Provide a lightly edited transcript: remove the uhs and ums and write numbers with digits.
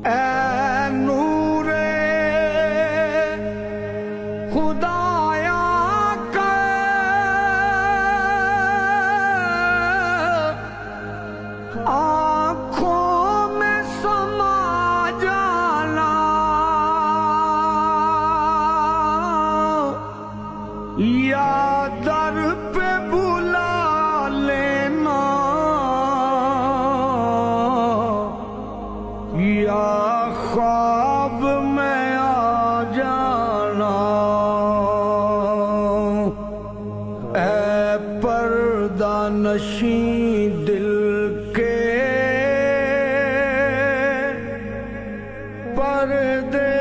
اے نور خدایا کا آنکھوں میں سما جانا، یا در پہ بلا لینا، یا خواب میں آ جانا۔ اے پردہ نشین دل کے پردے